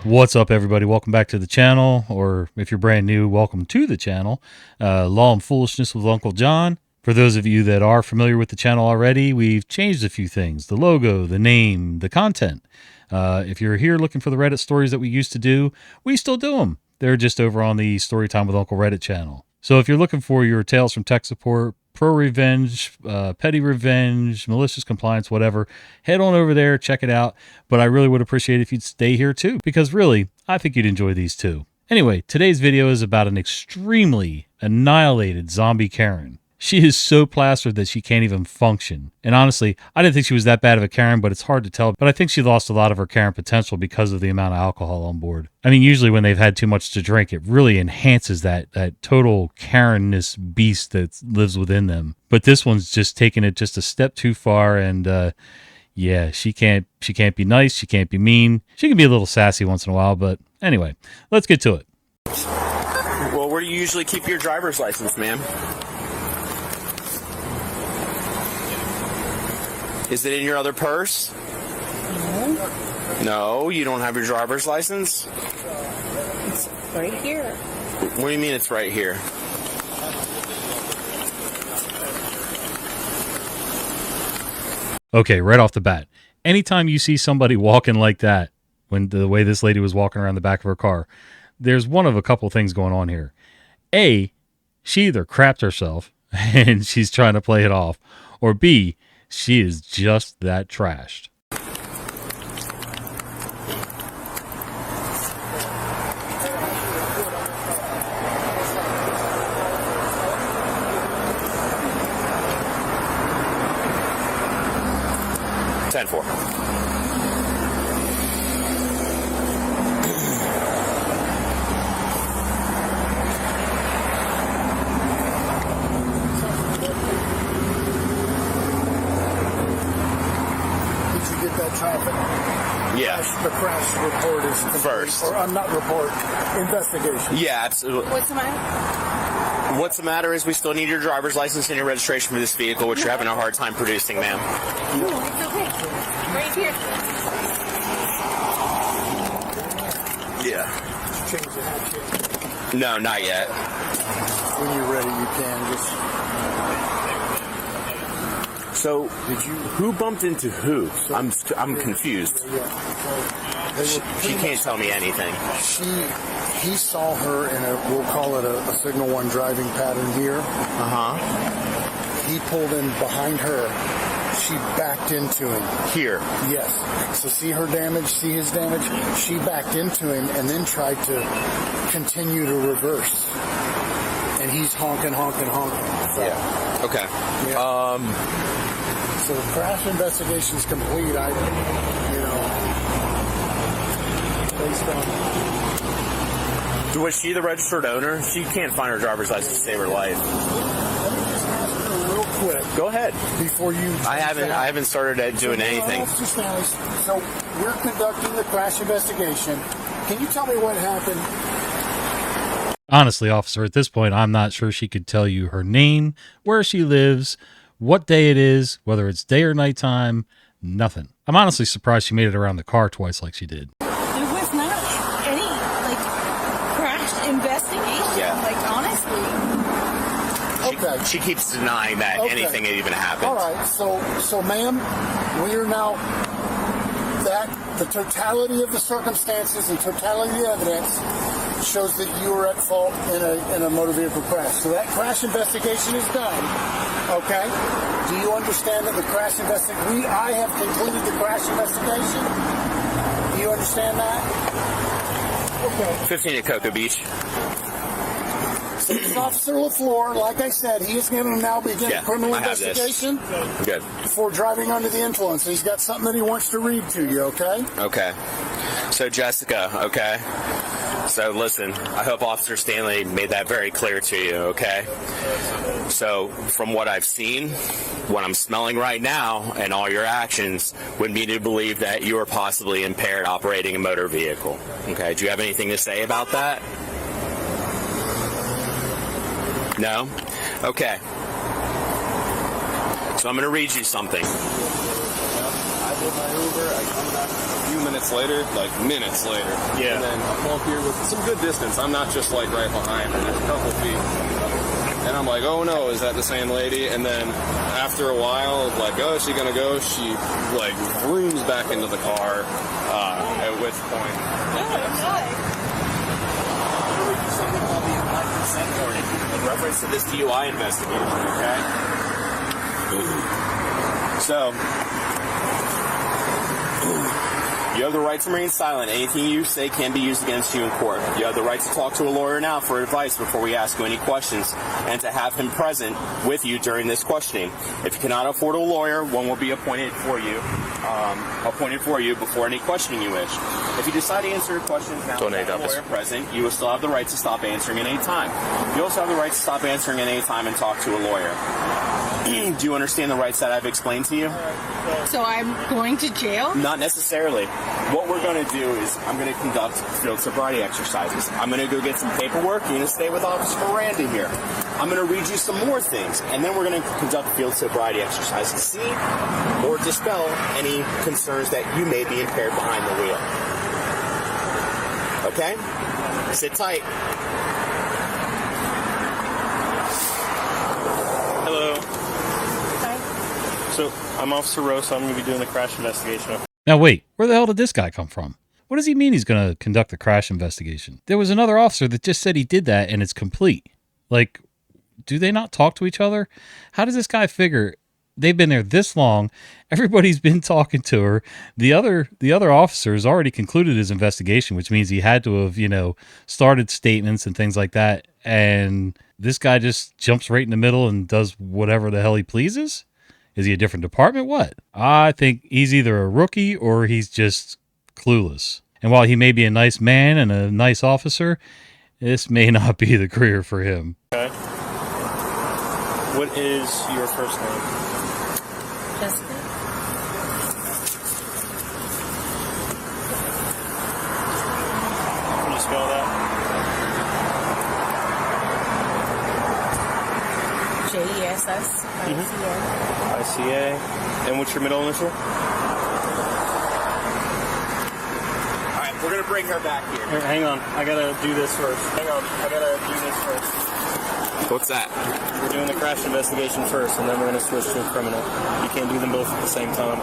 What's up, everybody? Welcome back to the channel, or if you're brand new, welcome to the channel. Law and Foolishness with Uncle John. For those of you that are familiar with the channel already, we've changed a few things. The logo, the name, the content. If you're here looking for the Reddit stories that we used to do, we still do them. They're just over on the Storytime with Uncle Reddit channel. So if you're looking for your Tales from Tech Support, Pro Revenge, Petty Revenge, Malicious Compliance, whatever, head on over there, check it out. But I really would appreciate it if you'd stay here too, because really, I think you'd enjoy these too. Anyway, today's video is about an extremely annihilated zombie Karen. She is so plastered that she can't even function. And honestly, I didn't think she was that bad of a Karen, but it's hard to tell. But I think she lost a lot of her Karen potential because of the amount of alcohol on board. I mean, usually when they've had too much to drink, it really enhances that total Karen-ness beast that lives within them. But this one's just taking it just a step too far, and yeah, she can't be nice, she can't be mean. She can be a little sassy once in a while, but anyway, let's get to it. Well, where do you usually keep your driver's license, ma'am? Is it in your other purse? No. No, you don't have your driver's license? It's right here. What do you mean it's right here? Okay, right off the bat, anytime you see somebody walking like that, when the way this lady was walking around the back of her car, there's one of a couple things going on here. A, she either crapped herself and she's trying to play it off, or B, she is just that trashed. Ten four. Traffic. Yeah. The crash report is complete, first. Or not report, investigation. Yeah, absolutely. What's the matter? What's the matter is we still need your driver's license and your registration for this vehicle, which you're having a hard time producing, ma'am. No, it's okay. Right here. Yeah. Change the hat. No, not yet. When you're ready, you can just. So, who bumped into who? I'm confused. Yeah. She can't tell me anything. He saw her in a, we'll call it a signal one driving pattern here. He pulled in behind her. She backed into him. Here. Yes. So see her damage, see his damage? She backed into him and then tried to continue to reverse. And he's honking. So, Yeah. Okay. Yeah. So the crash investigation's complete. Based on. Was she the registered owner? She can't find her driver's license to save her life. Let me just ask her real quick. Go ahead. Before you. I haven't started doing anything. So we're conducting the crash investigation. Can you tell me what happened? Honestly, officer, at this point, I'm not sure she could tell you her name, where she lives, what day it is, whether it's day or nighttime, nothing. I'm honestly surprised she made it around the car twice like she did. There was not any, crash investigation. Yeah. Honestly. Okay. She keeps denying that anything had even happened. All right. So, ma'am, we are now the totality of the circumstances and totality of the evidence shows that you were at fault in a motor vehicle crash. So that crash investigation is done. Okay? Do you understand that the crash investigation? I have concluded the crash investigation. Do you understand that? Okay. 15 at Cocoa Beach. So this is Officer LaFleur. Like I said, he is going to now begin a criminal investigation Good. for driving under the influence. He's got something that he wants to read to you, okay? Okay. So, Jessica, okay? So, listen, I hope Officer Stanley made that very clear to you, okay? So, from what I've seen, what I'm smelling right now, and all your actions would me to believe that you are possibly impaired operating a motor vehicle. Okay, do you have anything to say about that? No? Okay. So I'm going to read you something. hit my Uber. I come back a few minutes later, like minutes later. Yeah. And then I pull up here with some good distance. I'm not just like right behind her. There's a couple feet. And I'm like, oh no, is that the same lady? And then after a while, like, oh, is she gonna go? She like rooms back into the car. At which point, Something called the implied consent warning in reference to this DUI investigation, okay? So, you have the right to remain silent. Anything you say can be used against you in court. You have the right to talk to a lawyer now for advice before we ask you any questions, and to have him present with you during this questioning. If you cannot afford a lawyer, one will be appointed for you before any questioning you wish. If you decide to answer your questions now without a lawyer present, you will still have the right to stop answering at any time. You also have the right to stop answering at any time and talk to a lawyer. Do you understand the rights that I've explained to you? So I'm going to jail? Not necessarily. What we're going to do is I'm going to conduct field sobriety exercises. I'm going to go get some paperwork. You're going to stay with Officer Miranda here. I'm going to read you some more things, and then we're going to conduct field sobriety exercises to see or dispel any concerns that you may be impaired behind the wheel. Okay? Sit tight. Hello. Hi. So, I'm Officer Rose, so I'm going to be doing the crash investigation. Now, wait, where the hell did this guy come from? What does he mean he's going to conduct a crash investigation? There was another officer that just said he did that and it's complete. Like, do they not talk to each other? How does this guy figure they've been there this long? Everybody's been talking to her. The other officer has already concluded his investigation, which means he had to have, started statements and things like that. And this guy just jumps right in the middle and does whatever the hell he pleases? Is he a different department? What? I think he's either a rookie or he's just clueless. And while he may be a nice man and a nice officer, this may not be the career for him. Okay. What is your first name? Jessica? Can you spell that? Jessicn. ICA. And what's your middle initial? All right, we're going to bring her back here. Here, hang on. I got to do this first. Hang on. I got to do this first. What's that? We're doing the crash investigation first, and then we're going to switch to a criminal. You can't do them both at the same time.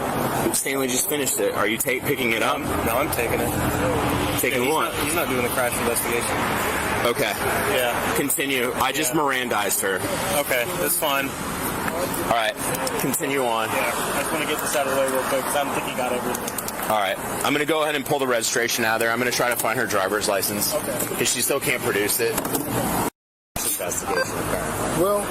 Stanley just finished it. Are you picking it up? No, I'm taking it. Taking what? He's not doing the crash investigation. Okay. Yeah. Continue. I just Mirandized her. Okay, that's fine. All right. Continue on. Yeah, I just want to get this out of the way real quick because I don't think he got everything. All right. I'm going to go ahead and pull the registration out of there. I'm going to try to find her driver's license. Okay. Because she still can't produce it. Investigation. Well,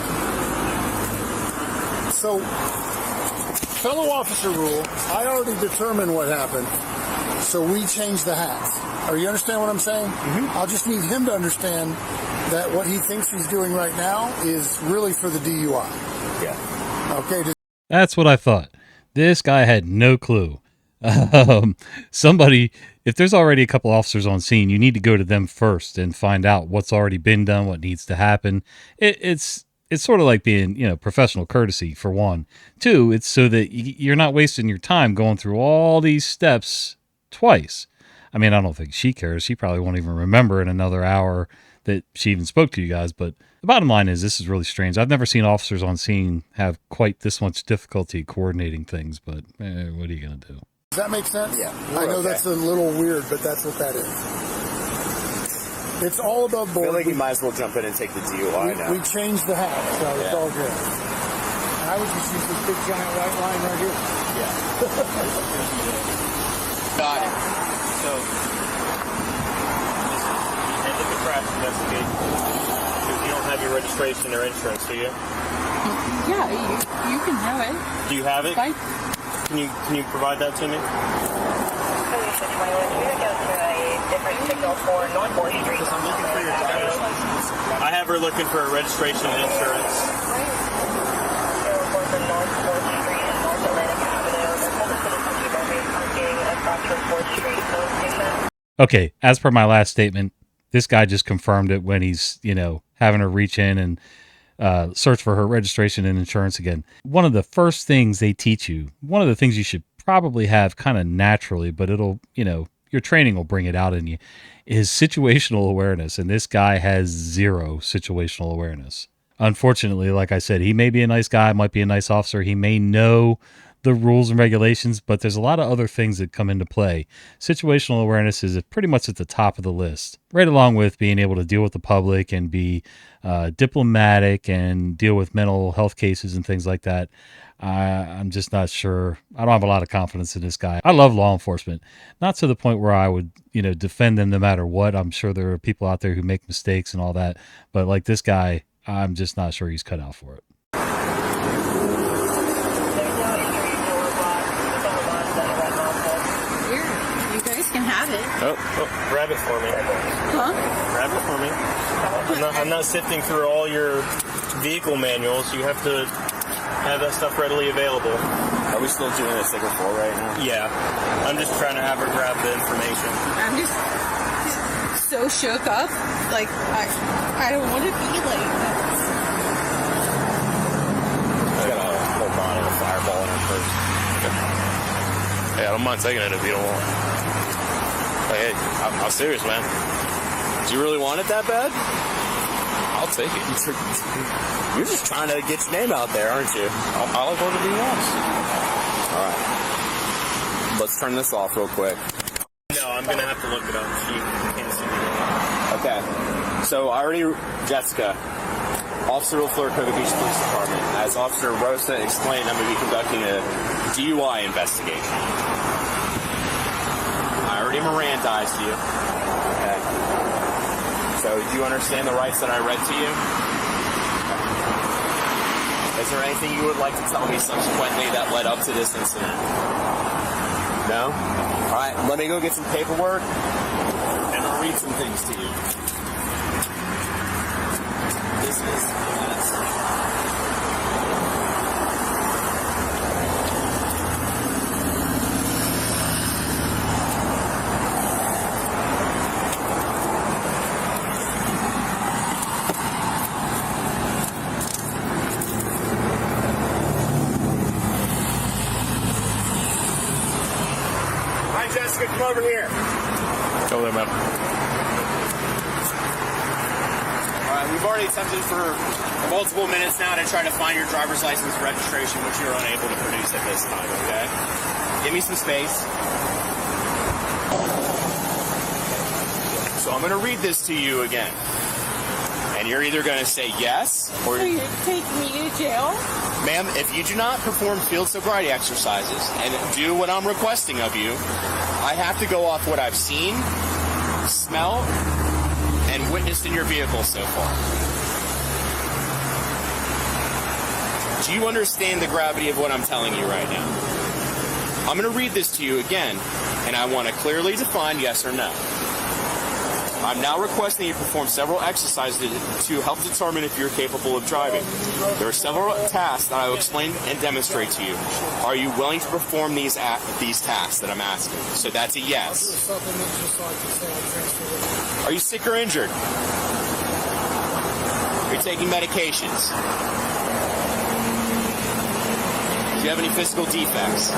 so fellow officer rule, I already determined what happened, so we changed the hats. Are you understand what I'm saying? Mm-hmm. I'll just need him to understand that what he thinks he's doing right now is really for the DUI. Yeah. Okay. That's what I thought. This guy had no clue. Somebody, if there's already a couple officers on scene, you need to go to them first and find out what's already been done, what needs to happen. It's sort of like being, professional courtesy, for one. Two, it's so that you're not wasting your time going through all these steps twice. I mean, I don't think she cares. She probably won't even remember in another hour that she even spoke to you guys. But the bottom line is, this is really strange. I've never seen officers on scene have quite this much difficulty coordinating things, but what are you going to do? Does that make sense? Yeah. I know that's a little weird, but that's what that is. It's all above I board. feel like you might as well jump in and take the DUI now. We changed the hat, so it's all good. I would just use this big giant white line right here. Yeah. Got it. So, you handled the crash investigation because you don't have your registration or insurance, do you? Yeah, you can have it. Do you have it? Fine. Can you provide that to me? I have her looking for a registration and insurance. Okay, as per my last statement, this guy just confirmed it when he's, having her reach in and search for her registration and insurance again. One of the first things they teach you, one of the things you should probably have kind of naturally, but it'll, your training will bring it out in you, is situational awareness. And this guy has zero situational awareness. Unfortunately, like I said, he may be a nice guy, might be a nice officer. He may know the rules and regulations, but there's a lot of other things that come into play. Situational awareness is pretty much at the top of the list, right along with being able to deal with the public and be diplomatic and deal with mental health cases and things like that. I'm just not sure. I don't have a lot of confidence in this guy. I love law enforcement, not to the point where I would, defend them no matter what. I'm sure there are people out there who make mistakes and all that, but like this guy, I'm just not sure he's cut out for it. Here, you guys can have it. Oh, grab it for me. Huh? Grab it for me. I'm not sifting through all your vehicle manuals. You have to have that stuff readily available. Are we still doing a sticker 4 right now? Yeah. I'm just trying to have her grab the information. I'm just so shook up. Like, I don't want to be like that. I got a whole bottle of Fireball in her purse. Hey, I don't mind taking it if you don't want. Hey, I'm serious, man. Do you really want it that bad? I'll take it. You're just trying to get your name out there, aren't you? I'll like whatever he wants. All right. Let's turn this off real quick. No, I'm going to have to look it up. She can't see me. Okay. So Jessica, Officer LaFleur, Cocoa Beach Police Department. As Officer Rosa explained, I'm going to be conducting a DUI investigation. I already Mirandized you. Okay. So do you understand the rights that I read to you? Is there anything you would like to tell me subsequently that led up to this incident? No? All right, let me go get some paperwork, and I'll read some things to you. This is Jessica, come over here. Go there, man. All right, we've already attempted for multiple minutes now to try to find your driver's license registration, which you're unable to produce at this time, okay? Give me some space. So I'm going to read this to you again. And you're either going to say yes or... So you take me to jail? Ma'am, if you do not perform field sobriety exercises and do what I'm requesting of you, I have to go off what I've seen, smelled, and witnessed in your vehicle so far. Do you understand the gravity of what I'm telling you right now? I'm going to read this to you again, and I want to clearly define yes or no. I'm now requesting you perform several exercises to help determine if you're capable of driving. There are several tasks that I will explain and demonstrate to you. Are you willing to perform these tasks that I'm asking? So that's a yes. Are you sick or injured? Are you taking medications? Do you have any physical defects?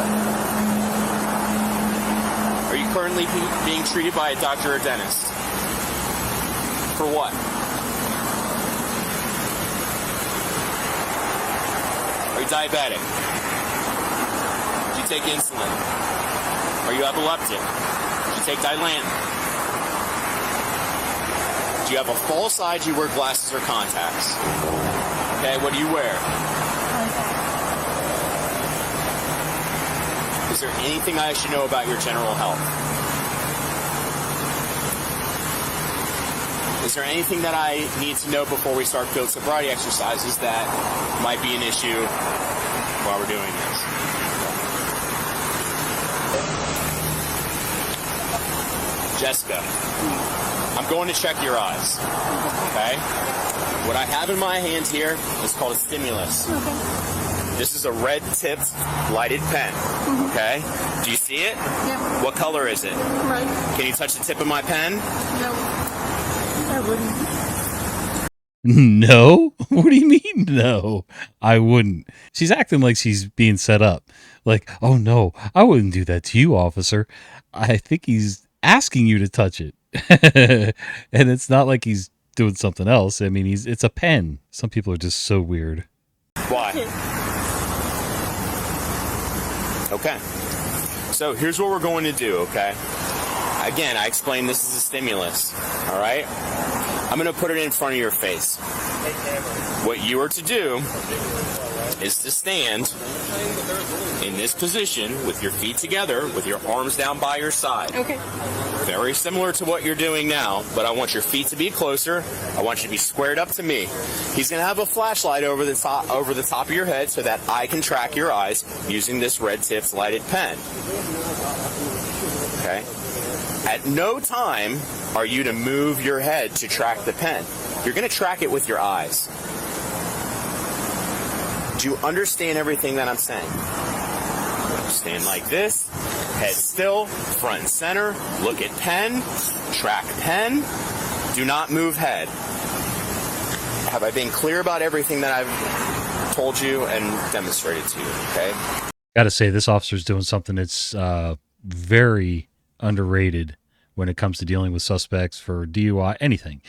Are you currently being treated by a doctor or dentist? For what? Are you diabetic? Do you take insulin? Are you epileptic? Do you take Dilantin? Do you have a false eye? Do you wear glasses or contacts? Okay, what do you wear? Is there anything I should know about your general health? Is there anything that I need to know before we start field sobriety exercises that might be an issue while we're doing this? Jessica, I'm going to check your eyes. Okay? What I have in my hand here is called a stimulus. This is a red-tipped lighted pen. Okay? Do you see it? Yep. What color is it? Right. Can you touch the tip of my pen? No. I wouldn't. No? What do you mean, no? I wouldn't. She's acting like she's being set up. Like, oh no, I wouldn't do that to you, officer. I think he's asking you to touch it. And it's not like he's doing something else. I mean, it's a pen. Some people are just so weird. Why? Okay. So here's what we're going to do, okay? Again, I explained this is a stimulus, all right? I'm going to put it in front of your face. What you are to do is to stand in this position with your feet together, with your arms down by your side. Okay. Very similar to what you're doing now, but I want your feet to be closer. I want you to be squared up to me. He's going to have a flashlight over the top of your head so that I can track your eyes using this red tips lighted pen. Okay? At no time are you to move your head to track the pen. You're going to track it with your eyes. Do you understand everything that I'm saying? Stand like this, head still, front and center, look at pen, track pen, do not move head. Have I been clear about everything that I've told you and demonstrated to you, okay? Got to say, this officer's doing something that's very underrated when it comes to dealing with suspects for DUI, anything.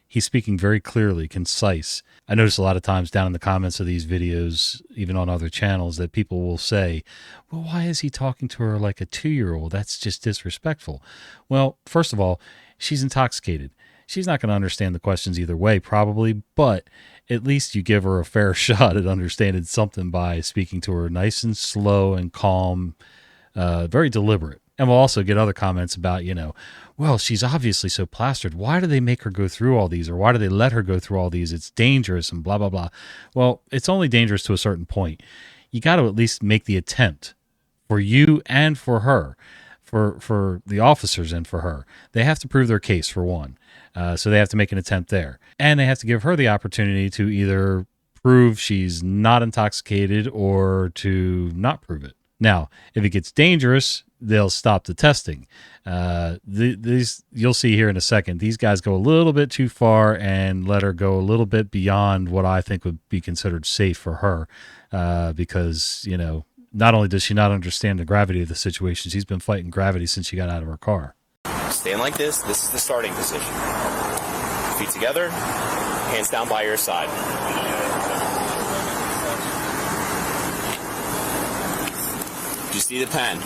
He's speaking very clearly, concise. I notice a lot of times down in the comments of these videos, even on other channels, that people will say, well, why is he talking to her like a 2-year-old? That's just disrespectful. Well, first of all, she's intoxicated. She's not going to understand the questions either way, probably, but at least you give her a fair shot at understanding something by speaking to her nice and slow and calm, very deliberate. And we'll also get other comments about, well, she's obviously so plastered. Why do they make her go through all these? Or why do they let her go through all these? It's dangerous and blah, blah, blah. Well, it's only dangerous to a certain point. You got to at least make the attempt for you and for her, for the officers and for her. They have to prove their case, for one. So they have to make an attempt there. And they have to give her the opportunity to either prove she's not intoxicated or to not prove it. Now, if it gets dangerous, they'll stop the testing. These you'll see here in a second. These guys go a little bit too far and let her go a little bit beyond what I think would be considered safe for her, because not only does she not understand the gravity of the situation, she's been fighting gravity since she got out of her car. Stand like this. This is the starting position. Feet together, hands down by your side. Do you see the pen?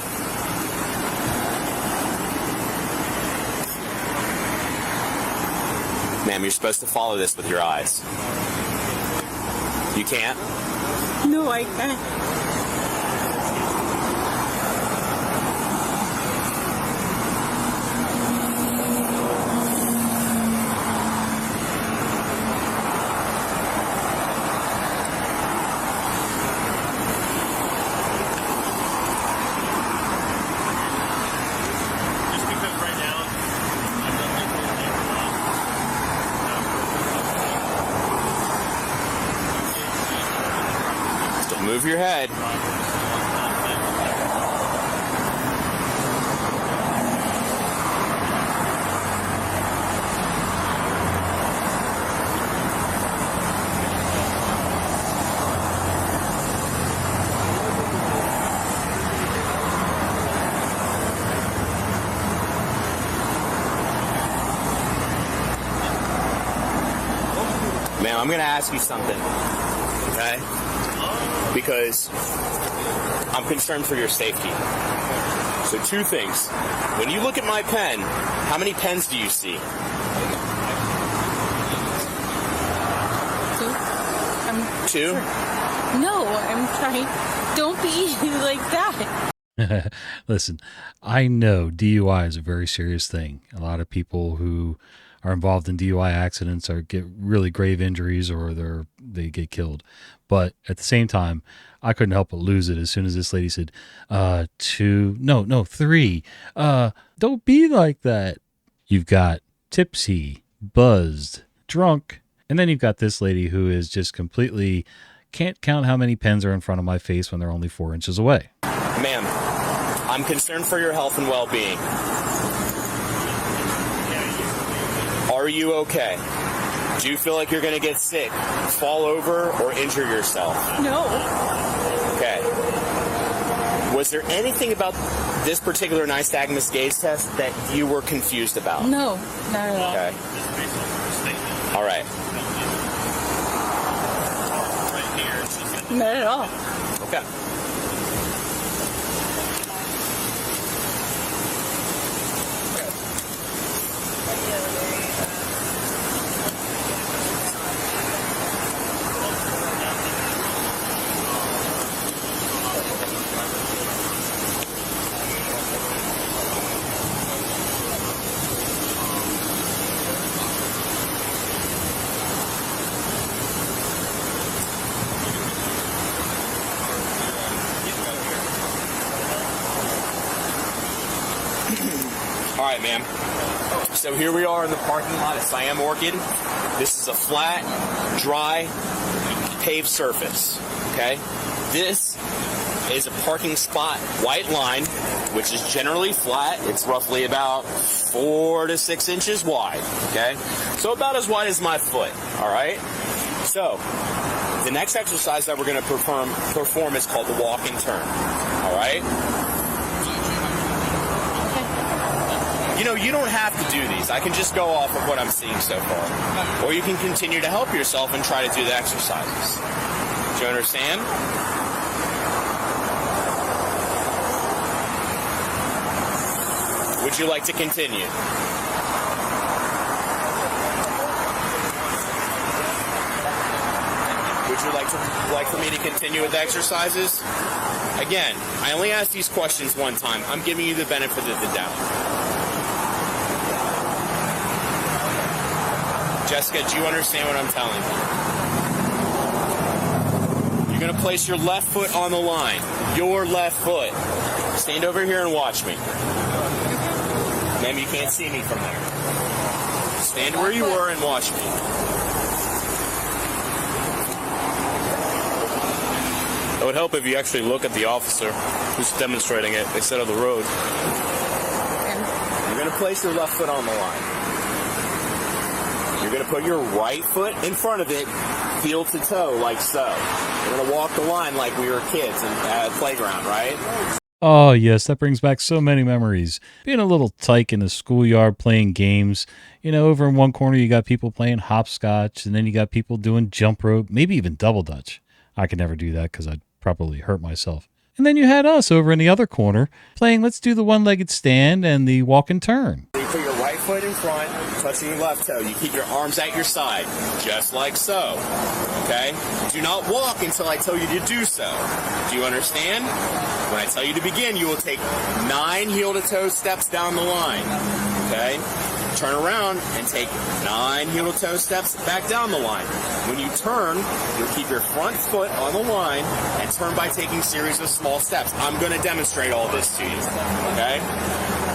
Ma'am, you're supposed to follow this with your eyes. You can't? No, I can't. Move your head. Ma'am, I'm going to ask you something, okay? Because I'm concerned for your safety. So 2 things. When you look at my pen, how many pens do you see? 2. No, I'm trying. Don't be like that. Listen, I know DUI is a very serious thing. A lot of people who are involved in DUI accidents or get really grave injuries or they get killed. But at the same time, I couldn't help but lose it as soon as this lady said, 2, no, 3. Don't be like that. You've got tipsy, buzzed, drunk, and then you've got this lady who is just completely can't count how many pens are in front of my face when they're only 4 inches away. Ma'am, I'm concerned for your health and well-being. Are you okay? Do you feel like you're going to get sick, fall over, or injure yourself? No. Okay. Was there anything about this particular nystagmus gaze test that you were confused about? No, not at all. Okay. All right. Not at all. Okay. All right, ma'am. So here we are in the parking lot at Siam Orchid. This is a flat, dry, paved surface, okay? This is a parking spot white line, which is generally flat. It's roughly about 4 to 6 inches wide, okay? So about as wide as my foot, all right? So the next exercise that we're going to perform is called the walk and turn, all right? You know, you don't have to do these. I can just go off of what I'm seeing so far. Or you can continue to help yourself and try to do the exercises. Do you understand? Would you like to continue? Would you like for me to continue with the exercises? Again, I only asked these questions one time. I'm giving you the benefit of the doubt. Jessica, do you understand what I'm telling you? You're going to place your left foot on the line. Your left foot. Stand over here and watch me. Ma'am, you can't see me from there. Stand where you were and watch me. It would help if you actually look at the officer who's demonstrating it instead of the road. You're going to place your left foot on the line. You're going to put your right foot in front of it, heel to toe, like so. You're going to walk the line like we were kids at a playground, right? Oh, yes, that brings back so many memories. Being a little tyke in the schoolyard playing games. You know, over in one corner you got people playing hopscotch, and then you got people doing jump rope, maybe even double dutch. I could never do that because I'd probably hurt myself. And then you had us over in the other corner playing let's do the one-legged stand and the walk and turn. You put your right foot in front, touching your left toe. You keep your arms at your side, just like so. Okay? Do not walk until I tell you to do so. Do you understand? When I tell you to begin, you will take 9 heel-to-toe steps down the line. Okay? Turn around and take 9 heel-to-toe steps back down the line. When you turn, you'll keep your front foot on the line and turn by taking a series of small steps. I'm going to demonstrate all this to you. Okay?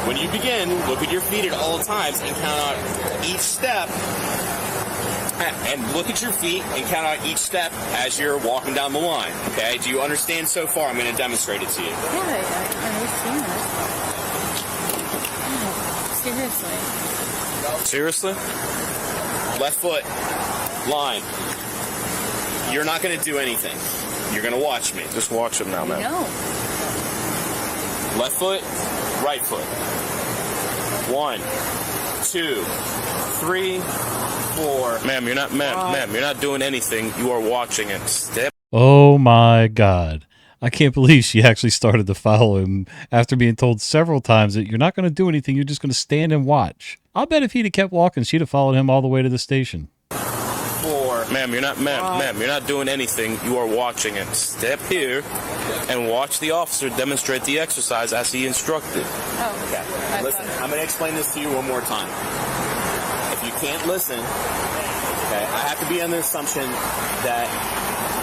When you begin, look at your feet at all times and count out each step. And look at your feet and count out each step as you're walking down the line. Okay? Do you understand so far? I'm going to demonstrate it to you. Yeah, I understand that. Seriously. Seriously? Left foot, line. You're not going to do anything. You're going to watch me. Just watch him now, man. No. Left foot, right foot. 1, 2, 3, 4. Ma'am, you're not doing anything. You are watching it. Step. Oh my God. I can't believe she actually started to follow him after being told several times that you're not going to do anything, you're just going to stand and watch. I'll bet if he'd have kept walking, she'd have followed him all the way to the station. 4. Ma'am, you're not doing anything. You are watching it. Step here and watch the officer demonstrate the exercise as he instructed. Oh, Okay. Listen, I'm going to explain this to you one more time. If you can't listen, okay, I have to be on the assumption that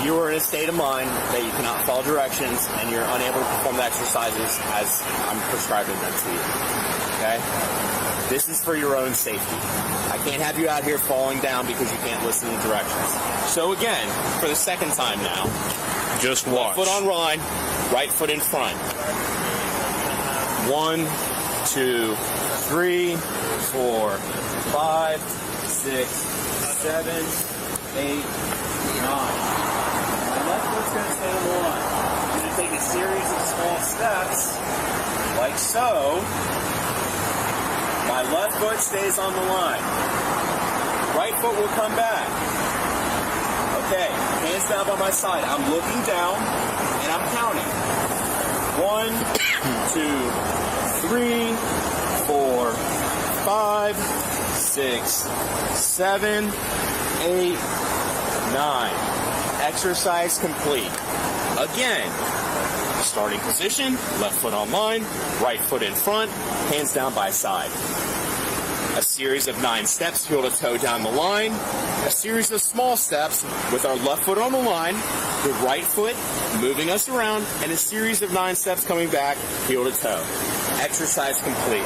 you are in a state of mind that you cannot follow directions and you're unable to perform the exercises as I'm prescribing them to you. Okay? This is for your own safety. I can't have you out here falling down because you can't listen to directions. So again, for the second time now, Just watch. left foot on line, right foot in front. 1, 2, 3, 4, 5, 6, 7, 8, 9. My left foot's going to stay on the line. I'm going to take a series of small steps, like so. My left foot stays on the line. Right foot will come back. Okay, hands down by my side. I'm looking down and I'm counting. 1, 2, 3, 4, 5, 6, 7, 8, 9. Exercise complete. Again, starting position, left foot on line, right foot in front, hands down by side. A series of 9 steps, heel to toe down the line. A series of small steps with our left foot on the line, the right foot moving us around, and a series of 9 steps coming back, heel to toe. Exercise complete.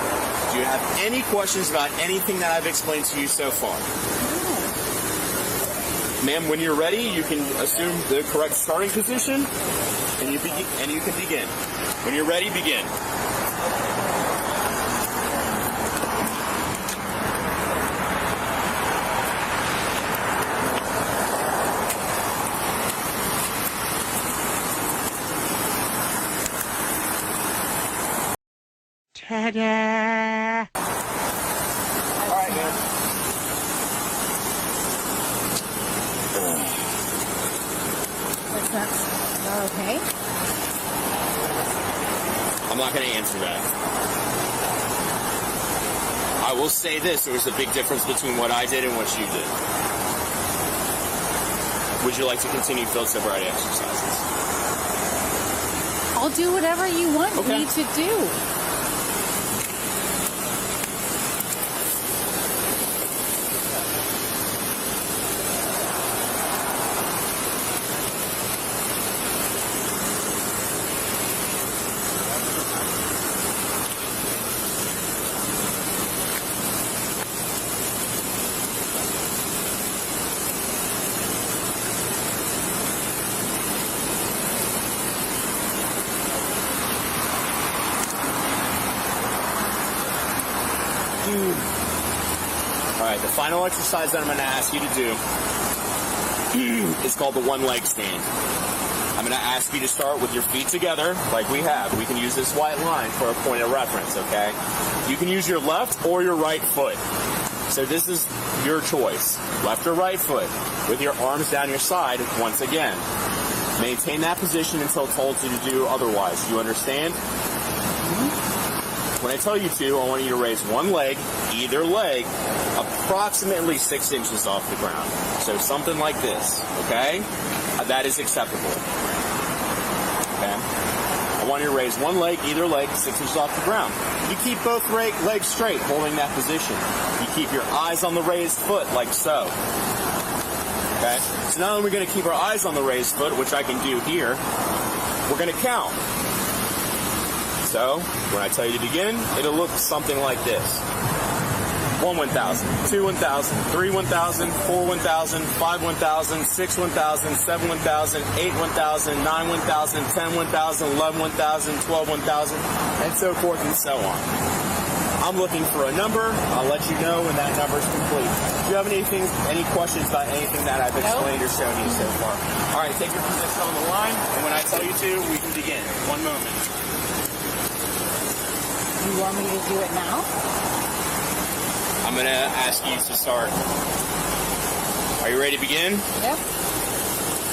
Do you have any questions about anything that I've explained to you so far? Ma'am, when you're ready, you can assume the correct starting position, and you can begin. When you're ready, begin. Ta-da! All right, man. What's next? Okay. I'm not going to answer that. I will say this, there was a big difference between what I did and what you did. Would you like to continue field sobriety exercises? I'll do whatever you want me to do. All right, the final exercise that I'm going to ask you to do is called the one leg stand. I'm going to ask you to start with your feet together like we have. We can use this white line for a point of reference, okay? You can use your left or your right foot. So this is your choice, left or right foot, with your arms down your side once again. Maintain that position until told to do otherwise. Do you understand? When I tell you to, I want you to raise one leg, either leg, approximately 6 inches off the ground. So something like this, okay? That is acceptable. Okay? I want you to raise one leg, either leg, 6 inches off the ground. You keep both legs straight, holding that position. You keep your eyes on the raised foot, like so. Okay? So not only are we going to keep our eyes on the raised foot, which I can do here, we're going to count. So, when I tell you to begin, it'll look something like this. 1 1,000, 2 1,000, 3 1,000, 4 1,000, 5 1,000, 6 1,000, 7 1,000, 8 1,000, 9 1,000, 10 1,000, 11 1,000, 12 1,000, and so forth and so on. I'm looking for a number. I'll let you know when that number is complete. Do you have any questions about anything that I've explained or shown you so far? All right, take your position on the line, and when I tell you to, we can begin. 1 moment. You want me to do it now? I'm going to ask you to start. Are you ready to begin? Yep.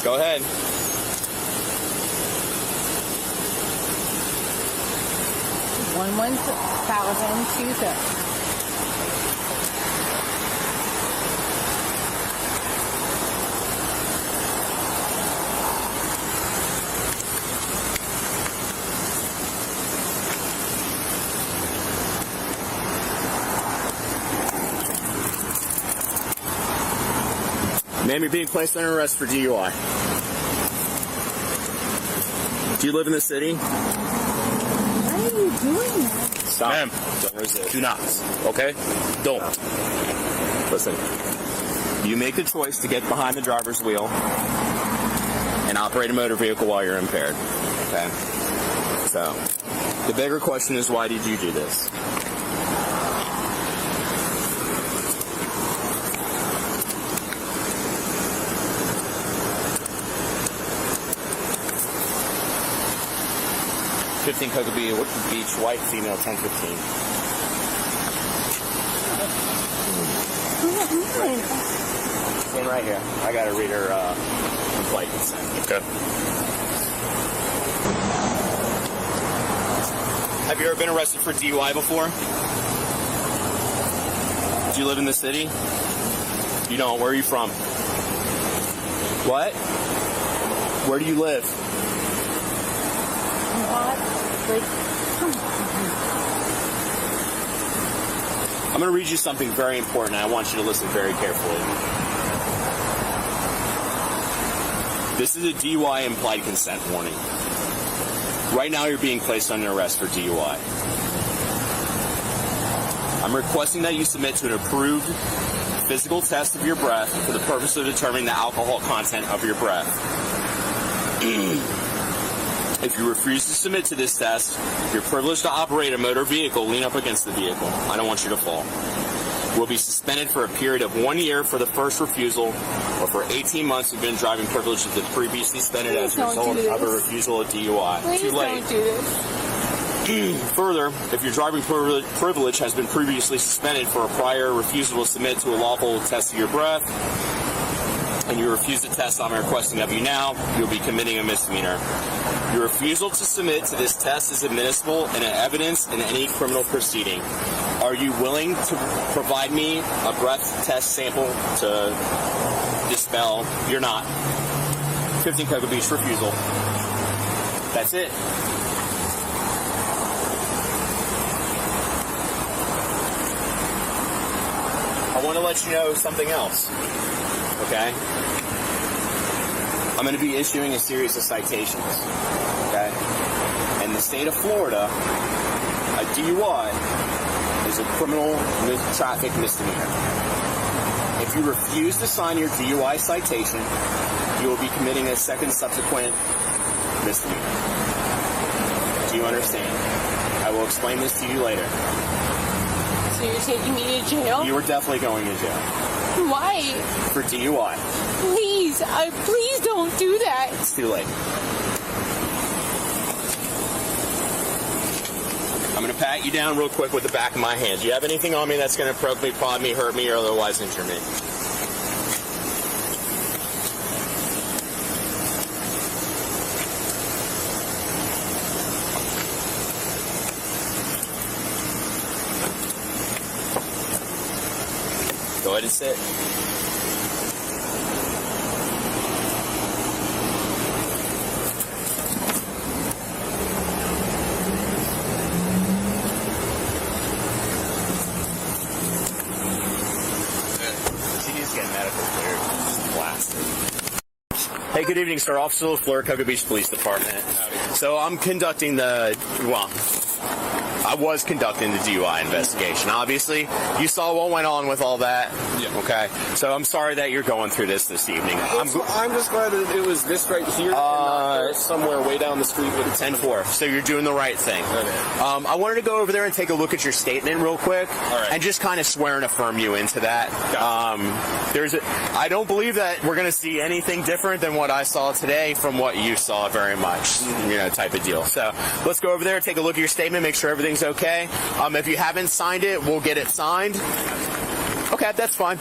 Go ahead. One 1,000, 2,000. Ma'am, you're being placed under arrest for DUI. Do you live in the city? Why are you doing that? Stop. Ma'am, don't resist. do not. Okay? Don't. Listen. You make the choice to get behind the driver's wheel and operate a motor vehicle while you're impaired. Okay? So, the bigger question is, why did you do this? 15 Cocoa Beach, white, female, 1015. Same right here. I gotta read her flight consent. Okay. Have you ever been arrested for DUI before? Do you live in the city? You don't. Where are you from? What? Where do you live? I'm going to read you something very important, and I want you to listen very carefully. This is a DUI implied consent warning. Right now, you're being placed under arrest for DUI. I'm requesting that you submit to an approved physical test of your breath for the purpose of determining the alcohol content of your breath. If you refuse to submit to this test, you're privileged to operate a motor vehicle. Lean up against the vehicle. I don't want you to fall. Will be suspended for a period of 1 year for the first refusal, or for 18 months if you've been driving privileges that previously suspended as a result of a refusal of DUI. Please Too late. don't do this. Further, if your driving privilege has been previously suspended for a prior refusal to submit to a lawful test of your breath, and you refuse the test I'm requesting of you now, you'll be committing a misdemeanor. Your refusal to submit to this test is admissible and an evidence in any criminal proceeding. Are you willing to provide me a breath test sample to dispel? You're not. 15 Cocoa Beach, refusal. That's it. I want to let you know something else, okay? I'm going to be issuing a series of citations, okay? In the state of Florida, a DUI is a criminal traffic misdemeanor. If you refuse to sign your DUI citation, you will be committing a second subsequent misdemeanor. Do you understand? I will explain this to you later. So you're taking me to jail? You are definitely going to jail. Why? For DUI. Please, please don't do that. It's too late. I'm going to pat you down real quick with the back of my hand. Do you have anything on me that's going to provoke me, prod me, hurt me, or otherwise injure me? Go ahead and sit. She needs to get medical cleared. She's blasted. Hey, good evening, sir. Officer LaFleur, Cocoa Beach Police Department. So I'm conducting I was conducting the DUI investigation. Obviously, you saw what went on with all that. Yeah. Okay. So I'm sorry that you're going through this evening. I'm just glad that it was this right here and not somewhere way down the street with 10-4. So you're doing the right thing. Okay. I wanted to go over there and take a look at your statement real quick, and just kind of swear and affirm you into that. Gotcha. I don't believe that we're going to see anything different than what I saw today from what you saw very much, type of deal. So let's go over there, take a look at your statement, make sure everything's okay. If you haven't signed it, we'll get it signed. Okay, that's fine.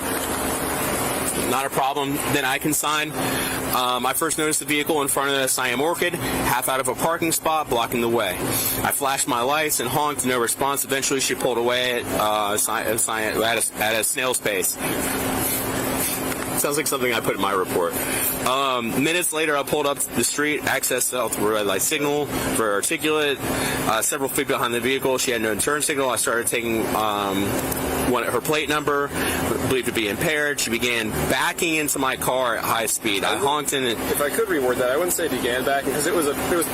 Not a problem. Then I can sign. I first noticed the vehicle in front of the Siam Orchid, half out of a parking spot, blocking the way. I flashed my lights and honked, no response. Eventually, she pulled away at a snail's pace. Sounds like something I put in my report. Minutes later, I pulled up the street, accessed the red light signal for articulate. Several feet behind the vehicle, she had no turn signal. I started taking her plate number, believed to be impaired. She began backing into my car at high speed. I honked in it. If I could reword that, I wouldn't say began backing because it was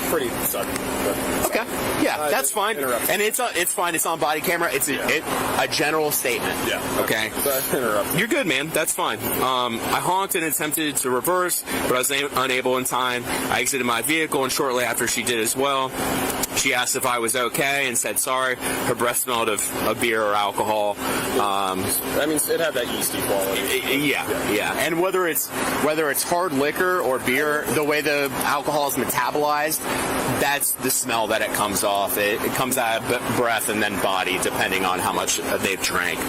pretty sudden. Okay, yeah, that's fine. And it's fine. It's on body camera. It's a general statement. Yeah. Okay. You're good, man. That's fine. I honked and attempted to reverse, but I was unable in time. I exited my vehicle, and shortly after she did as well. She asked if I was okay and said sorry. Her breath smelled of beer or alcohol. It had that that yeasty quality. Yeah. And whether it's hard liquor or beer, the way the alcohol is metabolized, that's the smell that it comes off. It comes out of breath and then body, depending on how much they've drank.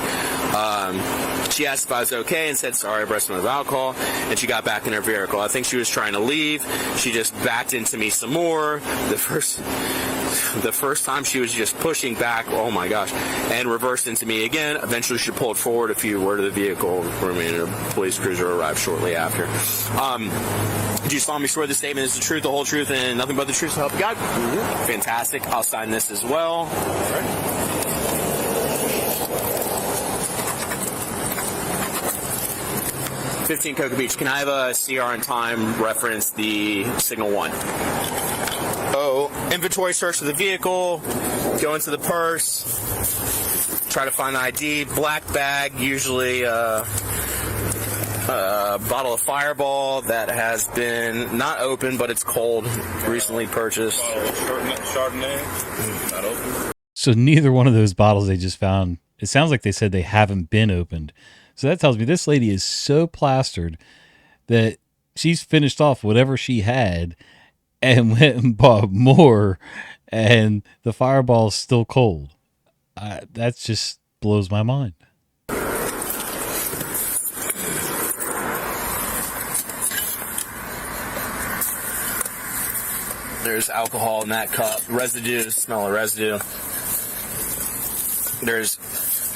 She asked if I was okay and said, sorry, I brought some of alcohol, and she got back in her vehicle. I think she was trying to leave. She just backed into me some more. The first time she was just pushing back, oh my gosh, and reversed into me again. Eventually she pulled forward a few were to the vehicle, and a police cruiser arrived shortly after. Do you solemnly swear the statement is the truth, the whole truth, and nothing but the truth to help you God? Mm-hmm. Fantastic. I'll sign this as well. All right. 15 Cocoa Beach. Can I have a CR and time reference the signal 1? Oh, inventory search of the vehicle. Go into the purse. Try to find the ID. Black bag, usually a bottle of Fireball that has been not open, but it's cold. Recently purchased. Chardonnay, not open. So neither one of those bottles they just found, it sounds like they said they haven't been opened. So that tells me this lady is so plastered that she's finished off whatever she had and went and bought more, and the Fireball's still cold. That just blows my mind. There's alcohol in that cup. Residue, smell of residue. There's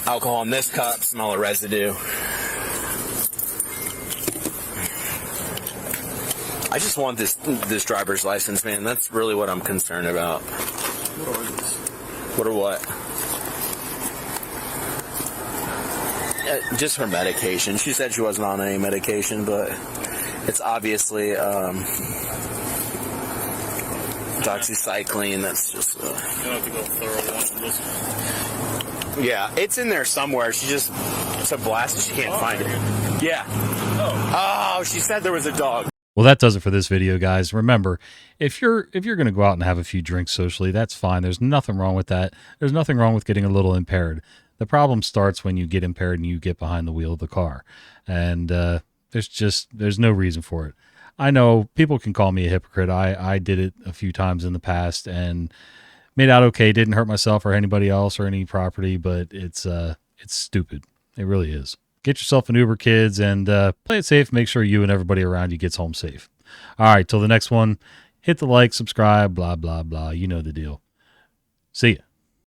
alcohol in this cup, smell of residue. I just want this driver's license, man. That's really what I'm concerned about. What or what? Just her medication. She said she wasn't on any medication, but it's obviously doxycycline. That's just. You don't have to go thorough on this. Yeah, it's in there somewhere. She just took blast and she can't find it. Yeah. Oh, she said there was a dog. Well, that does it for this video, guys. Remember, if you're going to go out and have a few drinks socially, that's fine. There's nothing wrong with that. There's nothing wrong with getting a little impaired. The problem starts when you get impaired and you get behind the wheel of the car. And there's no reason for it. I know people can call me a hypocrite. I did it a few times in the past and made out okay. Didn't hurt myself or anybody else or any property, but it's stupid. It really is. Get yourself an Uber, kids, and play it safe. Make sure you and everybody around you gets home safe. All right, till the next one, hit the like, subscribe, blah, blah, blah. You know the deal. See ya.